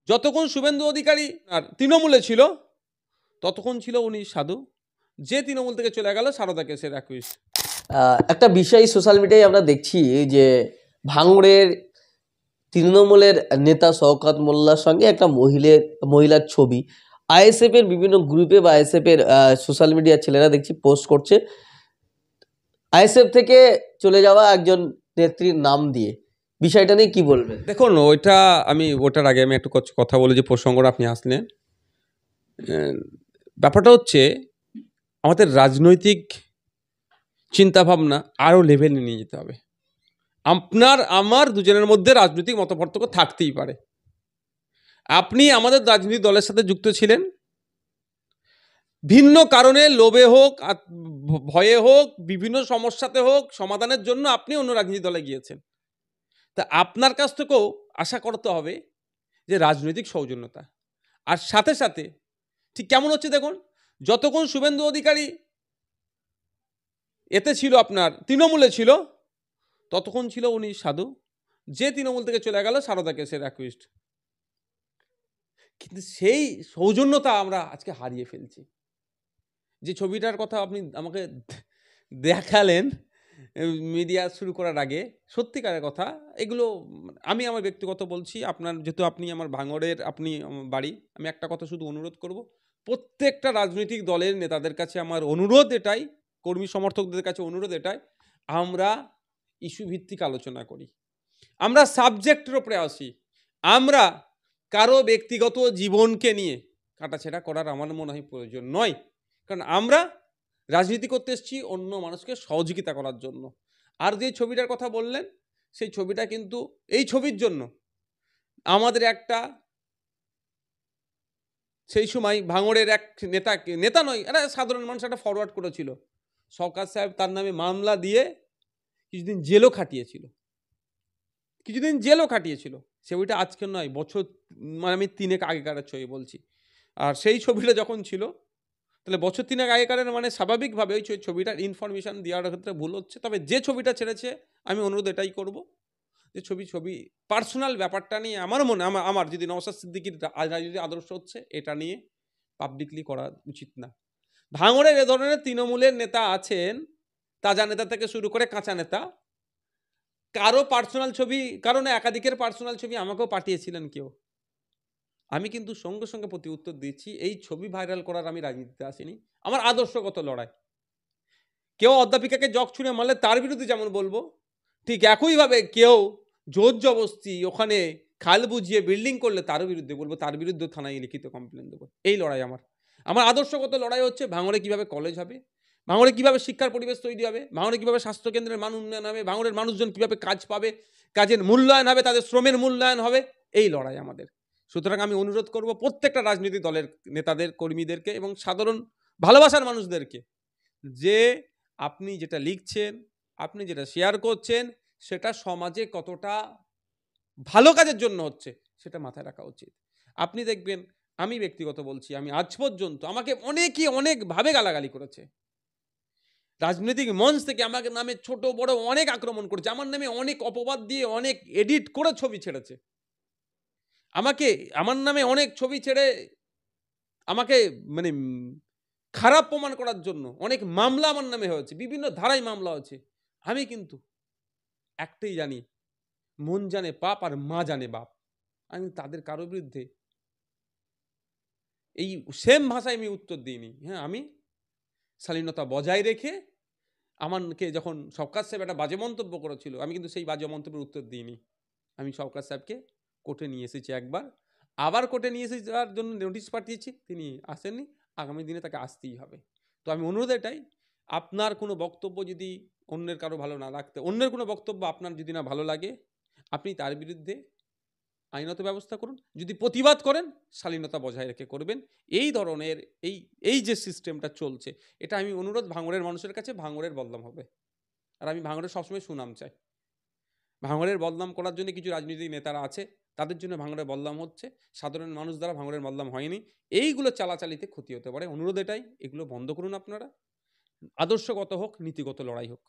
যতক্ষণ শুভেন্দু অধিকারী আর তৃণমূলে ছিল ততক্ষণ ছিল উনি সাধু, যে তৃণমূল থেকে চলে গেল সারদা কেসের অ্যাকুইজ। একটা বিষয় সোশ্যাল মিডিয়ায় আমরা দেখছি যে ভাঙড়ের তৃণমূলের নেতা শওকত মোল্লার সঙ্গে একটা মহিলার ছবি আইএসএফ এর বিভিন্ন গ্রুপে বা আইএসএফ এর সোশ্যাল মিডিয়ার ছেলেরা দেখছি পোস্ট করছে আইএসএফ থেকে চলে যাওয়া একজন নেত্রীর নাম দিয়ে। বিষয়টা নিয়ে কি বলবেন? দেখুন, ওটার আগে আমি একটু কথা বলে যে প্রসঙ্গটা আপনি আসলেন, ব্যাপারটা হচ্ছে আমাদের রাজনৈতিক চিন্তাভাবনা আরও লেভেলে নিয়ে যেতে হবে। আপনার আমার দুজনের মধ্যে রাজনৈতিক মতপার্থক্য থাকতেই পারে। আপনি আমাদের রাজনৈতিক দলের সাথে যুক্ত ছিলেন, ভিন্ন কারণে, লোভে হোক, ভয়ে হোক, বিভিন্ন সমস্যাতে হোক, সমাধানের জন্য আপনি অন্য রাজনৈতিক দলে গিয়েছেন। তা আপনার কাছ থেকেও আশা করতে হবে যে রাজনৈতিক সৌজন্যতা। আর সাথে সাথে ঠিক কেমন হচ্ছে দেখুন, যতক্ষণ শুভেন্দু অধিকারী এতে ছিল, আপনার তৃণমূলে ছিল, ততক্ষণ ছিল উনি সাধু, যে তৃণমূল থেকে চলে গেল সারদা কেসের অ্যাকুইজড। কিন্তু সেই সৌজন্যতা আমরা আজকে হারিয়ে ফেলছি। যে ছবিটার কথা আপনি আমাকে দেখালেন মিডিয়া শুরু করার আগে, সত্যিকারের কথা, এগুলো আমি আমার ব্যক্তিগত বলছি, আপনার যেহেতু আপনি আমার ভাঙড়ের, আপনি বাড়ি, আমি একটা কথা শুধু অনুরোধ করব, প্রত্যেকটা রাজনৈতিক দলের নেতাদের কাছে আমার অনুরোধ এটাই, কর্মী সমর্থকদের কাছে অনুরোধ এটাই, আমরা ইস্যু ভিত্তিক আলোচনা করি, আমরা সাবজেক্টের ওপরে আসি, আমরা কারো ব্যক্তিগত জীবনকে নিয়ে কাটাছেড়া করার আমার মনে হয় প্রয়োজন নয়। কারণ আমরা রাজনীতি করতে এসেছি অন্য মানুষকে সহযোগিতা করার জন্য। আর যে ছবিটার কথা বললেন, সেই ছবিটা কিন্তু এই ছবির জন্য আমাদের একটা, সেই সময় ভাঙড়ের এক নেতা নয়, একটা সাধারণ মানুষ একটা ফরওয়ার্ড করেছিল, শওকত সাহেব তার নামে মামলা দিয়ে কিছুদিন জেলও খাটিয়েছিল। ছবিটা আজকে নয়, বছর মানে আমি 3 আগেকার ছবি বলছি। আর সেই ছবিটা যখন ছিল, তাহলে বছর 3 আগেকার, মানে স্বাভাবিকভাবে ওই ছবিটার ইনফরমেশান দেওয়ার ক্ষেত্রে ভুল হচ্ছে। তবে যে ছবিটা ছেড়েছে, আমি অনুরোধ এটাই করব যে ছবি পার্সোনাল ব্যাপারটা নিয়ে আমার যদি নওশাদ সিদ্দিকীর রাজনীতি আদর্শ হচ্ছে, এটা নিয়ে পাবলিকলি করা উচিত না। ভাঙড়ের এ ধরনের তৃণমূলের নেতা আছেন, তাজা নেতা থেকে শুরু করে কাঁচা নেতা, কারো পার্সোনাল ছবি, কারণ একাধিকের পার্সোনাল ছবি আমাকেও পাঠিয়েছিলেন কেউ, আমি কিন্তু সঙ্গে সঙ্গে প্রতি উত্তর দিচ্ছি, এই ছবি ভাইরাল করার আমি রাজনীতিতে আসিনি, আমার আদর্শগত লড়াই। কেউ অধ্যাপিকাকে জগ ছুঁড়ে মারলে তার বিরুদ্ধে যেমন বলবো, ঠিক একইভাবে কেউ জোর জবস্তি ওখানে খাল বুঝিয়ে বিল্ডিং করলে তারও বিরুদ্ধে বলবো, তার বিরুদ্ধে থানায় লিখিত কমপ্লেন দেবো। এই লড়াই আমার আদর্শগত লড়াই হচ্ছে ভাঙড়ে কিভাবে কলেজ হবে, ভাঙড়ে কিভাবে শিক্ষার পরিবেশ তৈরি হবে, ভাঙড়ে কিভাবে স্বাস্থ্যকেন্দ্রের মান উন্নয়ন হবে, ভাঙড়ের মানুষজন কিভাবে কাজ পাবে, কাজের মূল্যায়ন হবে, তাদের শ্রমের মূল্যায়ন হবে, এই লড়াই আমাদের। সুতরাং আমি অনুরোধ করব প্রত্যেকটা রাজনৈতিক দলের নেতাদের, কর্মীদেরকে এবং সাধারণ ভালোবাসার মানুষদেরকে, যে আপনি যেটা লিখছেন, আপনি যেটা শেয়ার করছেন, সেটা সমাজে কতটা ভালো কাজের জন্য হচ্ছে সেটা মাথায় রাখা উচিত। আপনি দেখবেন, আমি ব্যক্তিগত বলছি, আমি আজ পর্যন্ত আমাকে অনেকেই অনেকভাবে গালাগালি করেছে, রাজনৈতিক মঞ্চ থেকে আমাকে নামে ছোট বড় অনেক আক্রমণ করেছে, আমার নামে অনেক অপবাদ দিয়ে অনেক এডিট করে ছবি ছেড়েছে, আমার নামে অনেক ছবি ছেড়ে আমাকে মানে খারাপ প্রমাণ করার জন্য অনেক মামলা আমার নামে হয়েছে, বিভিন্ন ধারায় মামলা হয়েছে। আমি কিন্তু একটাই জানি, মন জানে পাপ আর মা জানে বাপ। আমি তাদের কারো বিরুদ্ধে এই সেম ভাষায় আমি উত্তর দিইনি। হ্যাঁ, আমি শালীনতা বজায় রেখে, আমাকে যখন শওকত সাহেব একটা বাজে মন্তব্য করেছিল, আমি কিন্তু সেই বাজে মন্তব্যের উত্তর দিইনি। আমি শওকত সাহেবকে কোর্টে নিয়ে এসেছি একবার, আবার কোর্টে নিয়ে এসে যাওয়ার জন্য নোটিশ পাঠিয়েছি, তিনি আসেননি, আগামী দিনে তাকে আসতেই হবে। তো আমি অনুরোধ এটাই, আপনার কোনো বক্তব্য যদি অন্যের কারো ভালো না লাগতে, অন্যের কোনো বক্তব্য আপনার যদি না ভালো লাগে, আপনি তার বিরুদ্ধে আইনত ব্যবস্থা করুন, যদি প্রতিবাদ করেন শালীনতা বজায় রেখে করবেন। এই ধরনের এই যে সিস্টেমটা চলছে, এটা আমি অনুরোধ ভাঙড়ের মানুষের কাছে, ভাঙড়ের বদনাম হবে। আর আমি ভাঙড়ের সবসময় সুনাম চাই। ভাঙড়ের বদনাম করার জন্য কিছু রাজনৈতিক নেতারা আছে, তাদের জন্য ভাঙড়ের বদনাম হচ্ছে, সাধারণ মানুষ দ্বারা ভাঙড়ের বদনাম হয়নি। এইগুলো চালাচালিতে ক্ষতি হতে পারে। অনুরোধ এটাই, এগুলো বন্ধ করুন আপনারা, আদর্শগত হোক, নীতিগত লড়াই হোক।